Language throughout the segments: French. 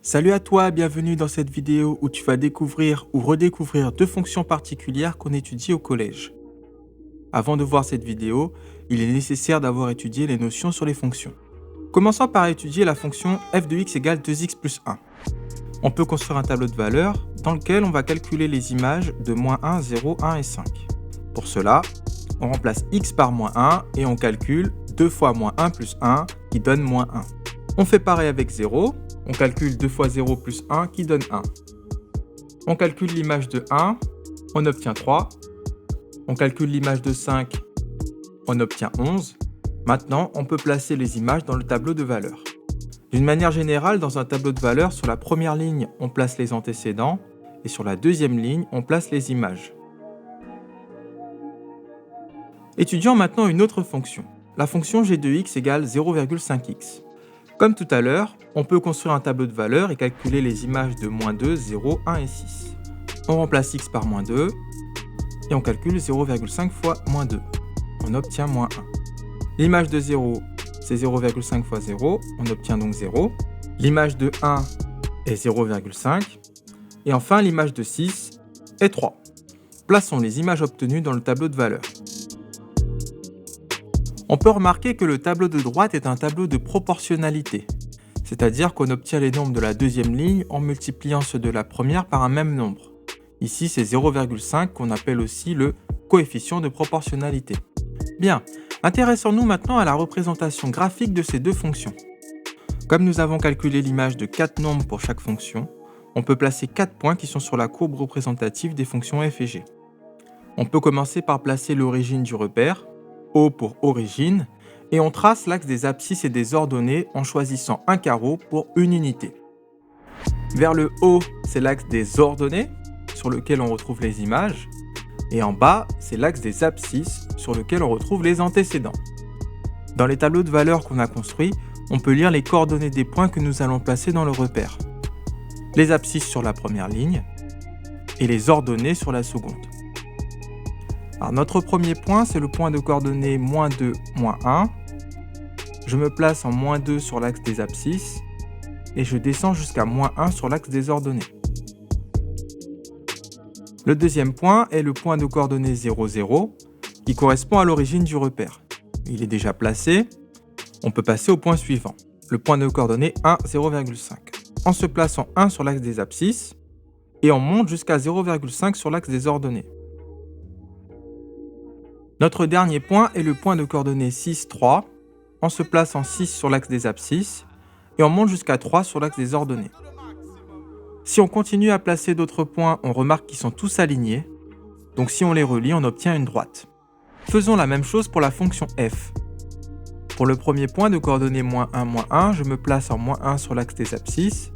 Salut à toi, bienvenue dans cette vidéo où tu vas découvrir ou redécouvrir deux fonctions particulières qu'on étudie au collège. Avant de voir cette vidéo, il est nécessaire d'avoir étudié les notions sur les fonctions. Commençons par étudier la fonction f de x égale 2x plus 1. On peut construire un tableau de valeurs dans lequel on va calculer les images de moins 1, 0, 1 et 5. Pour cela, on remplace x par moins 1 et on calcule 2 fois moins 1 plus 1 qui donne moins 1. On fait pareil avec 0. On calcule 2 fois 0 plus 1 qui donne 1. On calcule l'image de 1, on obtient 3. On calcule l'image de 5, on obtient 11. Maintenant, on peut placer les images dans le tableau de valeurs. D'une manière générale, dans un tableau de valeurs, sur la première ligne, on place les antécédents et sur la deuxième ligne, on place les images. Étudions maintenant une autre fonction, la fonction g de x égale 0,5x. Comme tout à l'heure, on peut construire un tableau de valeurs et calculer les images de moins 2, 0, 1 et 6. On remplace x par moins 2 et on calcule 0,5 fois moins 2. On obtient moins 1. L'image de 0, c'est 0,5 fois 0, on obtient donc 0. L'image de 1 est 0,5. Et enfin, l'image de 6 est 3. Plaçons les images obtenues dans le tableau de valeurs. On peut remarquer que le tableau de droite est un tableau de proportionnalité, c'est-à-dire qu'on obtient les nombres de la deuxième ligne en multipliant ceux de la première par un même nombre. Ici, c'est 0,5 qu'on appelle aussi le coefficient de proportionnalité. Bien, intéressons-nous maintenant à la représentation graphique de ces deux fonctions. Comme nous avons calculé l'image de 4 nombres pour chaque fonction, on peut placer 4 points qui sont sur la courbe représentative des fonctions f et g. On peut commencer par placer l'origine du repère, O pour origine, et on trace l'axe des abscisses et des ordonnées en choisissant un carreau pour une unité. Vers le haut, c'est l'axe des ordonnées, sur lequel on retrouve les images, et en bas, c'est l'axe des abscisses, sur lequel on retrouve les antécédents. Dans les tableaux de valeurs qu'on a construits, on peut lire les coordonnées des points que nous allons placer dans le repère. Les abscisses sur la première ligne, et les ordonnées sur la seconde. Alors notre premier point, c'est le point de coordonnées moins 2, moins 1. Je me place en moins 2 sur l'axe des abscisses et je descends jusqu'à moins 1 sur l'axe des ordonnées. Le deuxième point est le point de coordonnées 0, 0 qui correspond à l'origine du repère. Il est déjà placé. On peut passer au point suivant, le point de coordonnées 1, 0,5. En se plaçant 1 sur l'axe des abscisses et on monte jusqu'à 0,5 sur l'axe des ordonnées. Notre dernier point est le point de coordonnées 6, 3. On se place en 6 sur l'axe des abscisses et on monte jusqu'à 3 sur l'axe des ordonnées. Si on continue à placer d'autres points, on remarque qu'ils sont tous alignés. Donc si on les relie, on obtient une droite. Faisons la même chose pour la fonction f. Pour le premier point de coordonnées moins 1, je me place en moins 1 sur l'axe des abscisses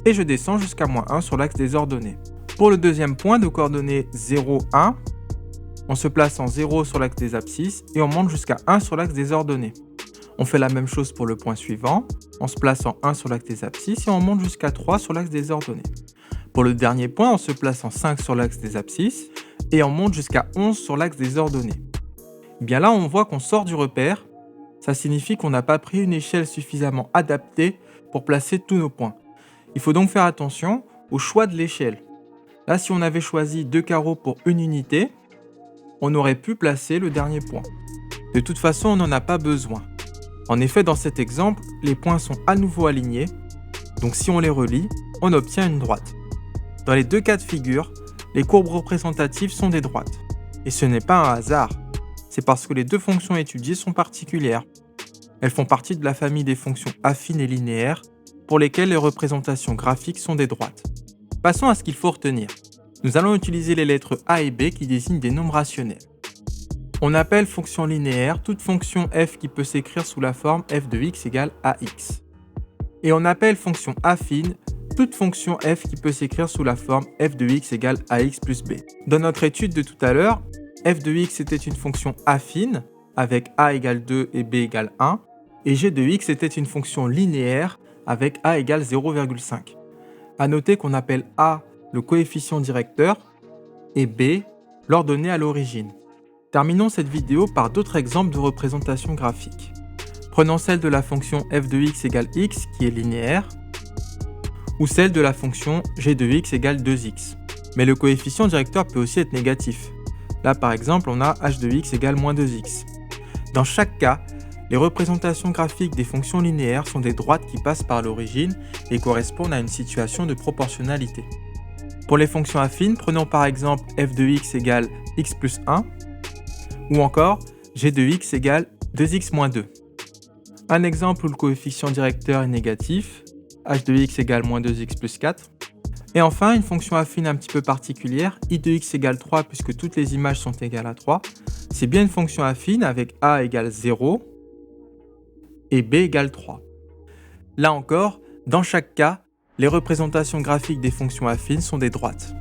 et je descends jusqu'à moins 1 sur l'axe des ordonnées. Pour le deuxième point de coordonnées 0, 1, on se place en 0 sur l'axe des abscisses et on monte jusqu'à 1 sur l'axe des ordonnées. On fait la même chose pour le point suivant, on se place en 1 sur l'axe des abscisses et on monte jusqu'à 3 sur l'axe des ordonnées. Pour le dernier point, on se place en 5 sur l'axe des abscisses et on monte jusqu'à 11 sur l'axe des ordonnées. Bien là, on voit qu'on sort du repère, ça signifie qu'on n'a pas pris une échelle suffisamment adaptée pour placer tous nos points. Il faut donc faire attention au choix de l'échelle. Là, si on avait choisi 2 carreaux pour une unité, on aurait pu placer le dernier point. De toute façon, on n'en a pas besoin. En effet, dans cet exemple, les points sont à nouveau alignés, donc si on les relie, on obtient une droite. Dans les deux cas de figure, les courbes représentatives sont des droites. Et ce n'est pas un hasard, c'est parce que les deux fonctions étudiées sont particulières. Elles font partie de la famille des fonctions affines et linéaires, pour lesquelles les représentations graphiques sont des droites. Passons à ce qu'il faut retenir. Nous allons utiliser les lettres A et B qui désignent des nombres rationnels. On appelle fonction linéaire toute fonction f qui peut s'écrire sous la forme f de x égale ax. Et on appelle fonction affine toute fonction f qui peut s'écrire sous la forme f de x égale ax plus b. Dans notre étude de tout à l'heure, f de x était une fonction affine avec a égale 2 et b égale 1, et g de x était une fonction linéaire avec a égale 0,5. A noter qu'on appelle a le coefficient directeur et b l'ordonnée à l'origine. Terminons cette vidéo par d'autres exemples de représentation graphique. Prenons celle de la fonction f de x égale x qui est linéaire, ou celle de la fonction g de x égale 2x. Mais le coefficient directeur peut aussi être négatif. Là par exemple, on a h de x égale moins 2x. Dans chaque cas, les représentations graphiques des fonctions linéaires sont des droites qui passent par l'origine et correspondent à une situation de proportionnalité. Pour les fonctions affines, prenons par exemple f de x égale x plus 1 ou encore g de x égale 2x moins 2. Un exemple où le coefficient directeur est négatif, h de x égale moins 2x plus 4. Et enfin, une fonction affine un petit peu particulière, i de x égale 3 puisque toutes les images sont égales à 3. C'est bien une fonction affine avec a égale 0 et b égale 3. Là encore, dans chaque cas, les représentations graphiques des fonctions affines sont des droites.